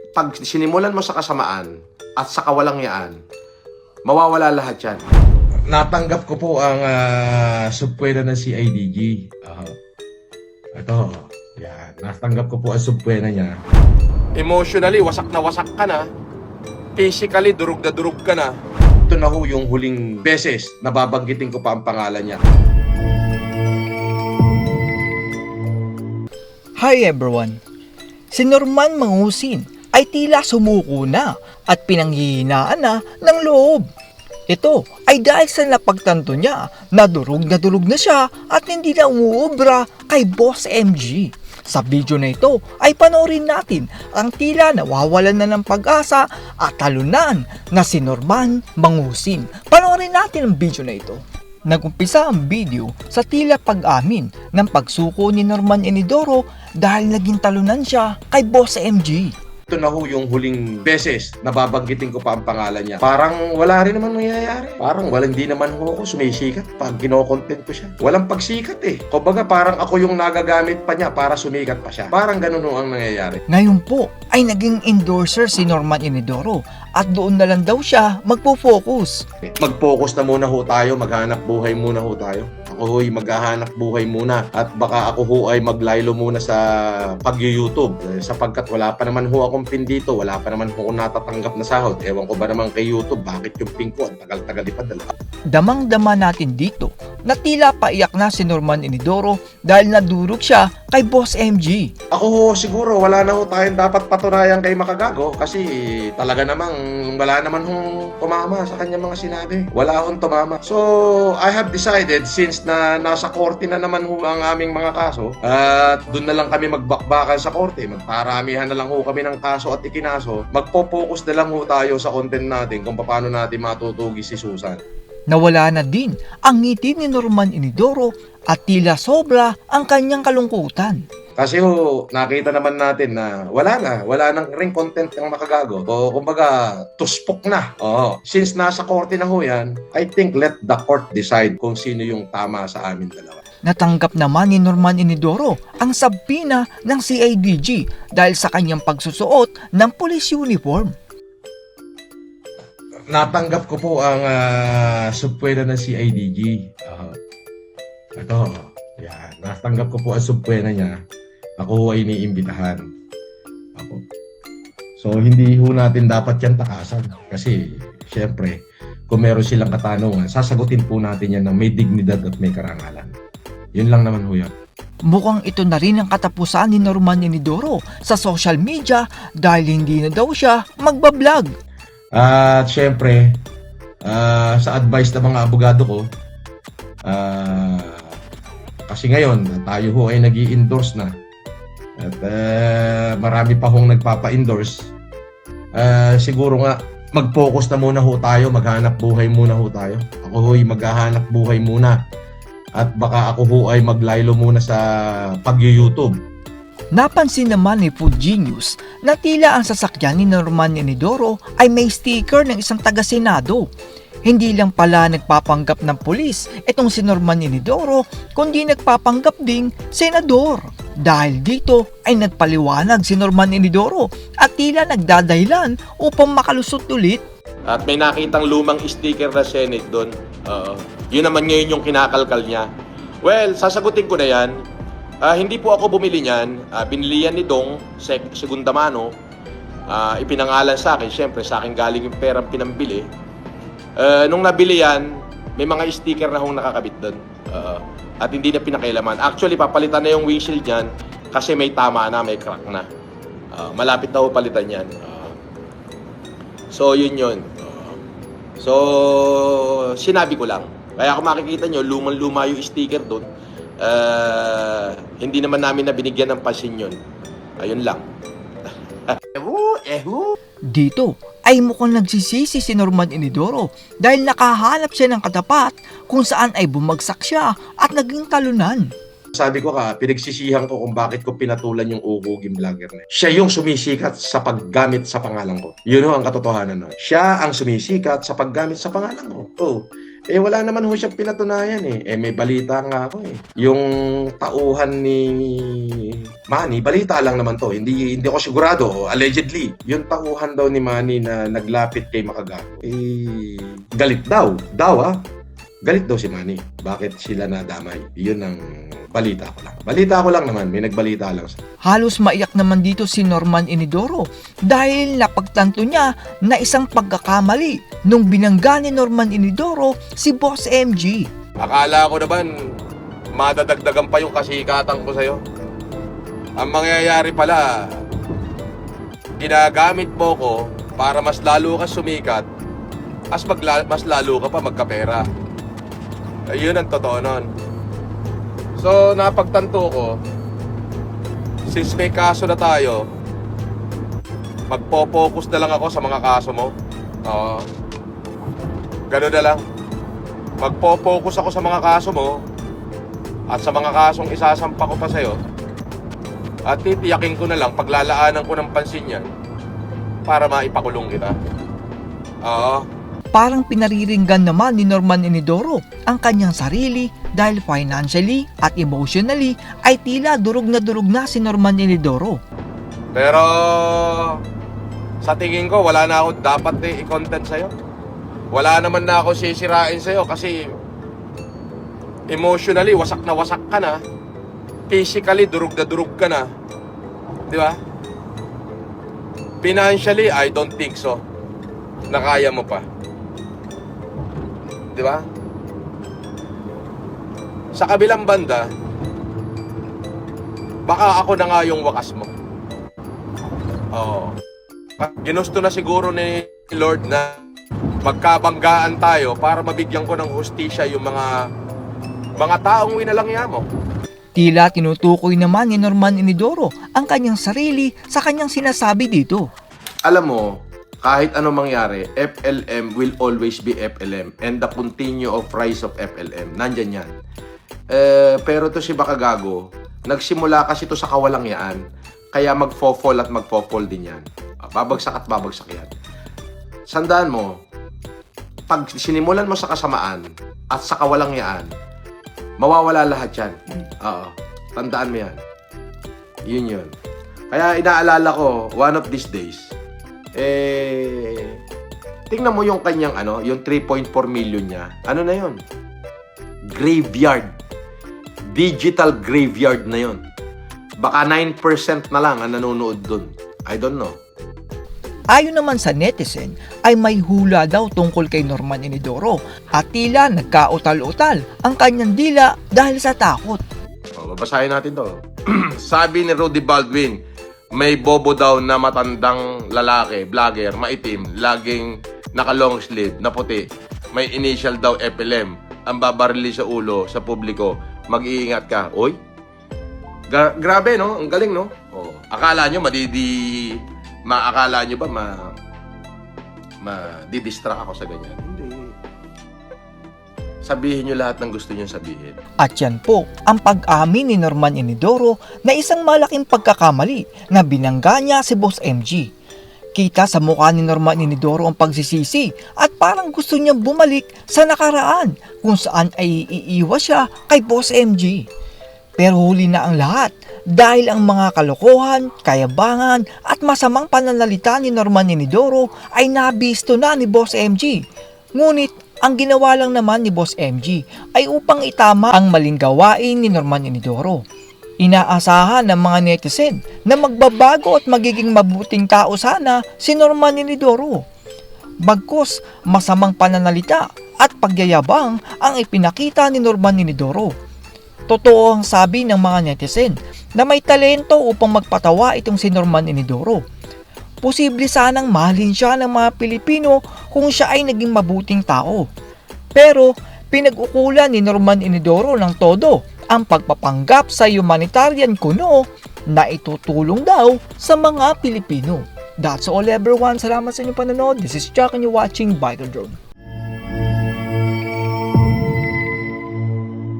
Pag sinimulan mo sa kasamaan at sa kawalangyaan, mawawala lahat yan. Natanggap ko po ang subpwena ng CIDG. Ito, yan. Natanggap ko po ang subpwena niya. Emotionally, wasak ka na. Physically, durug ka na. Ito na ho yung huling beses na babanggitin ko pa ang pangalan niya. Hi everyone! Si Norman Mangusin ay tila sumuko na at pinanghihinaan na ng loob. Ito ay dahil sa napagtanto niya na durug na siya at hindi na umuubra kay Boss MG. Sa video na ito ay panoorin natin ang tila nawawalan na ng pag-asa at talunan na si Norman Mangusin. Panoorin natin ang video na ito. Nagumpisa ang video sa tila pag-amin ng pagsuko ni Norman Enidoro dahil naging talunan siya kay Boss MG. Ito na ho yung huling beses na babanggitin ko pa ang pangalan niya. Parang wala rin naman nangyayari. Parang hindi naman ho ako sumisikat pag kinokontent ko siya. Walang pagsikat eh. Kumbaga parang ako yung nagagamit pa niya para sumikat pa siya. Parang ganun ho ang nangyayari. Ngayon po ay naging endorser si Norman Enidoro at doon na lang daw siya magpo-focus. Mag-focus na muna ho tayo, maghanap buhay muna ho tayo. Ako ho'y maghahanap buhay muna at baka ako ho ay maglaylo muna sa pag-YouTube sapagkat wala pa naman ho akong pin dito, wala pa naman ho akong natatanggap na sahod. Ewan ko ba naman kay YouTube, bakit yung pin ko ang tagal-tagal ipadala. Damang-dama natin dito na tila paiyak na si Norman Enidoro dahil nadurog siya kay Boss MG. Ako ho siguro wala na ho tayong dapat patunayan kay Makagago kasi talaga namang wala naman hong tumama sa kanya mga sinabi. Wala hong tumama. So I have decided since na nasa korte na naman ho ang aming mga kaso at doon na lang kami magbakbakan sa korte, magparamihan na lang ho kami ng kaso at ikinaso, magpo-focus na lang ho tayo sa content natin kung paano natin matutugi si Susan. Nawala na din ang ngiti ni Norman Enidoro at tila sobra ang kanyang kalungkutan. Kasi ho, nakita naman natin na wala nang ring content ng Makagago. O kumbaga, tuspok na. Since nasa korte na ho yan, I think let the court decide kung sino yung tama sa amin dalawa. Natanggap naman ni Norman Enidoro ang sabina ng CIDG dahil sa kanyang pagsusuot ng police uniform. Natanggap ko po ang subpwena ng CIDG. Ito, yan. Natanggap ko po ang subpwena niya. Ako ay iniimbitahan. So, hindi ho natin dapat yan takasan. Kasi, syempre, kung meron silang katanungan, sasagutin po natin yan ng may dignidad at may karangalan. Yun lang naman ho yan. Mukhang ito na rin ang katapusan ni Norman Enidoro sa social media dahil hindi na daw siya magbablog. At syempre, sa advice ng mga abogado ko, kasi ngayon, tayo ho ay nag-i-endorse na. At marami pa hong nagpapa-endorse. Siguro nga, mag-focus na muna ho tayo, maghanap buhay muna ho tayo. Ako ho ay maghahanap buhay muna. At baka ako ho ay maglaylo muna sa pag-YouTube. Napansin naman ni Food Genius na tila ang sasakyan ni Norman Enidoro ay may sticker ng isang taga-senado. Hindi lang pala nagpapanggap ng pulis itong si Norman Enidoro, kundi nagpapanggap ding senador. Dahil dito ay nagpaliwanag si Norman Enidoro at tila nagdadahilan upang makalusot ulit. At may nakitang lumang sticker na Senate doon. Yun naman ngayon yung kinakalkal niya. Well, sasagutin ko na yan. Hindi po ako bumili niyan. Binili yan ni Dong, segunda mano. Ipinangalan sa akin. Siyempre, sa akin galing yung perang pinambili. Nung nabili yan, may mga sticker na hong nakakabit doon. At hindi na pinakailaman. Actually, papalitan na yung windshield niyan kasi may tama na, may crack na. Malapit na ho palitan yan. So, yun yun. So, sinabi ko lang. Kaya kung makikita nyo, lumang-luma yung sticker doon. Hindi naman namin na binigyan ng pansin yun. Ayun lang. Dito ay mukhang nagsisisi si Norman Enidoro dahil nakahanap siya ng katapat kung saan ay bumagsak siya at naging talunan. Sabi ko pinagsisihan ko kung bakit ko pinatulan yung uguging vlogger na. Siya yung sumisikat sa paggamit sa pangalan ko. Yun ang katotohanan nun. Siya ang sumisikat sa paggamit sa pangalan ko. Wala naman ho siyang pinatunayan eh. May balita nga ako eh. Yung tauhan ni Manny, balita lang naman to. Hindi ako sigurado, allegedly. Yung tauhan daw ni Manny na naglapit kay Makagago, galit daw. Galit daw si Manny. Bakit sila nadamay? Yun ang balita ko lang. Balita ko lang naman, may nagbalita lang sa. Halos maiyak naman dito si Norman Inidoro dahil napagtanto niya na isang pagkakamali nung binangga ni Norman Inidoro si Boss MG. Akala ko naman, madadagdagan pa yung kasikatan ko sa'yo. Ang mangyayari pala, ginagamit mo ko para mas lalo ka sumikat, mas lalo ka pa magkapera. Ayun ang totoo nun. So, napagtanto ko, since may kaso na tayo, magpo-focus na lang ako sa mga kaso mo. Oo. Ganun na lang. Magpo-focus ako sa mga kaso mo at sa mga kasong isasampa ko pa sa'yo. At titiyakin ko na lang, paglalaanan ko ng pansin yan para maipakulong kita. Oo. Parang pinariringgan naman ni Norman Inidoro ang kanyang sarili dahil financially at emotionally ay tila durog na si Norman Inidoro. Pero sa tingin ko, wala na ako dapat i-content sa'yo. Wala naman na ako sisirain sa'yo kasi emotionally, wasak ka na. Physically, durog ka na. Di ba? Financially, I don't think so. Na kaya mo pa. Di ba? Sa kabilang banda, baka ako na nga yung wakas mo. Oo. Ginusto na siguro ni Lord na magkabanggaan tayo para mabigyan ko ng hustisya yung mga taong winalangya mo. Tila tinutukoy naman ni Norman Inidoro ang kanyang sarili sa kanyang sinasabi dito. Alam mo, kahit anong mangyari, FLM will always be FLM and the continue of rise of FLM. Nandyan yan. Pero to si Makagago, nagsimula kasi to sa kawalangyaan. Kaya magfo-fall at magfo-fall din yan. Babagsak at babagsak yan. Sandaan mo, pag sinimulan mo sa kasamaan at sa kawalangyaan, mawawala lahat yan. Oo. Tandaan mo yan. Yun. Kaya inaalala ko, one of these days, tingnan mo yung kanyang yung 3.4 million niya. Ano na yun? Graveyard. Digital graveyard na yun. Baka 9% na lang ang nanonood dun. I don't know. Ayon naman sa netizen ay may hula daw tungkol kay Norman Inidoro at tila nagkautal-utal ang kanyang dila dahil sa takot. Babasahin natin to. Sabi ni Rudy Baldwin, may bobo daw na matandang lalaki, vlogger, maitim, laging naka-long sleeve, na puti. May initial daw FLM. Ang babarili sa ulo, sa publiko. Mag-iingat ka. Oy? Grabe, no? Ang galing, no? Oh. Akala nyo, akala nyo ba didistract ako sa ganyan? Hindi. Sabihin nyo lahat ng gusto nyo sabihin. At yan po ang pag-amin ni Norman Inidoro na isang malaking pagkakamali na binangga niya si Boss MG. Kita sa mukha ni Norman Inidoro ang pagsisisi at parang gusto niyang bumalik sa nakaraan kung saan ay iiwas siya kay Boss MG. Pero huli na ang lahat dahil ang mga kalokohan, kayabangan at masamang pananalita ni Norman Inidoro ay nabisto na ni Boss MG. Ngunit ang ginawa lang naman ni Boss MG ay upang itama ang maling gawain ni Norman Inidoro. Inaasahan ng mga netizen na magbabago at magiging mabuting tao sana si Norman Inidoro. Bagkus masamang pananalita at pagyayabang ang ipinakita ni Norman Inidoro. Totoo ang sabi ng mga netizen na may talento upang magpatawa itong si Norman Inidoro. Posible sanang mahalin siya ng mga Pilipino kung siya ay naging mabuting tao. Pero pinag-ukulan ni Norman Inidoro ng todo ang pagpapanggap sa humanitarian kuno na itutulong daw sa mga Pilipino. That's all everyone. Salamat sa inyong panonood. This is Jack and you're watching Biker Drone.